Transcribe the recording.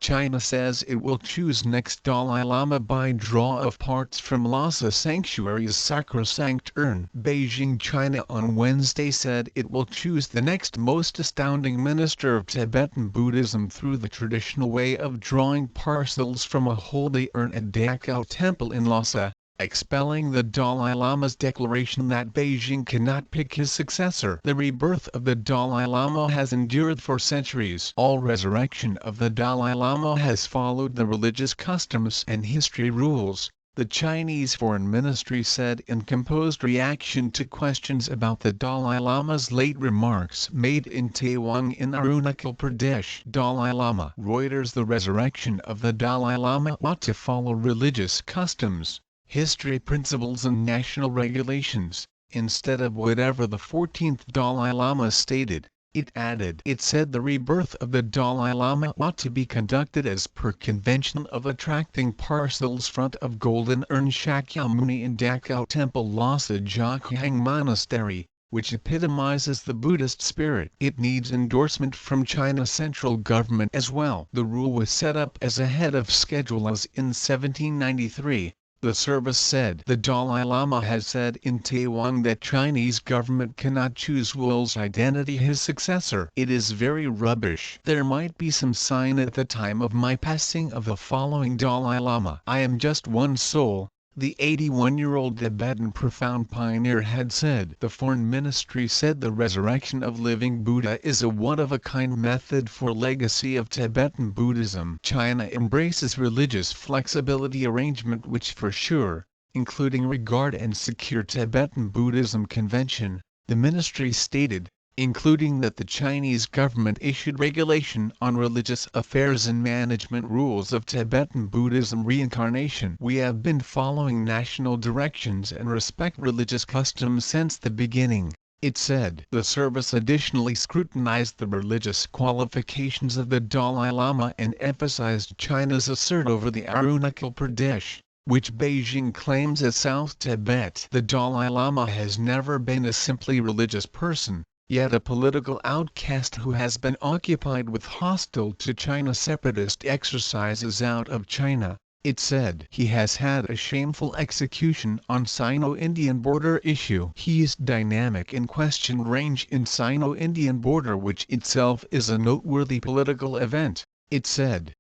China says it will choose next Dalai Lama by draw of parts from Lhasa sanctuaries sacrosanct urn. Beijing, China on Wednesday said it will choose the next most astounding minister of Tibetan Buddhism through the traditional way of drawing parcels from a holy urn at Dachau Temple in Lhasa, expelling the Dalai Lama's declaration that Beijing cannot pick his successor. The rebirth of the Dalai Lama has endured for centuries. All resurrection of the Dalai Lama has followed the religious customs and history rules, the Chinese Foreign Ministry said in composed reaction to questions about the Dalai Lama's late remarks made in Tawang in Arunachal Pradesh. Dalai Lama. Reuters. The resurrection of the Dalai Lama ought to follow religious customs, history, principles and national regulations, instead of whatever the 14th Dalai Lama stated, it added. It said the rebirth of the Dalai Lama ought to be conducted as per convention of attracting parcels front of Golden Urn Shakyamuni in Dachau Temple Lhasa Jokhang Monastery, which epitomizes the Buddhist spirit. It needs endorsement from China's central government as well. The rule was set up as ahead of schedule as in 1793. The service said. The Dalai Lama has said in Taiwan that Chinese government cannot choose Wu's identity his successor. It is very rubbish. There might be some sign at the time of my passing of the following Dalai Lama. I am just one soul, the 81-year-old Tibetan profound pioneer had said. The Foreign Ministry said the resurrection of living Buddha is a one-of-a-kind method for legacy of Tibetan Buddhism. China embraces religious flexibility arrangement which for sure, including regard and secure Tibetan Buddhism convention, the ministry stated, including that the Chinese government issued regulation on religious affairs and management rules of Tibetan Buddhism reincarnation. We have been following national directions and respect religious customs since the beginning, it said. The service additionally scrutinized the religious qualifications of the Dalai Lama and emphasized China's assert over the Arunachal Pradesh, which Beijing claims as South Tibet. The Dalai Lama has never been a simply religious person, yet a political outcast who has been occupied with hostile to China separatist exercises out of China, it said. He has had a shameful execution on Sino-Indian border issue. He is dynamic in question range in Sino-Indian border, which itself is a noteworthy political event, it said.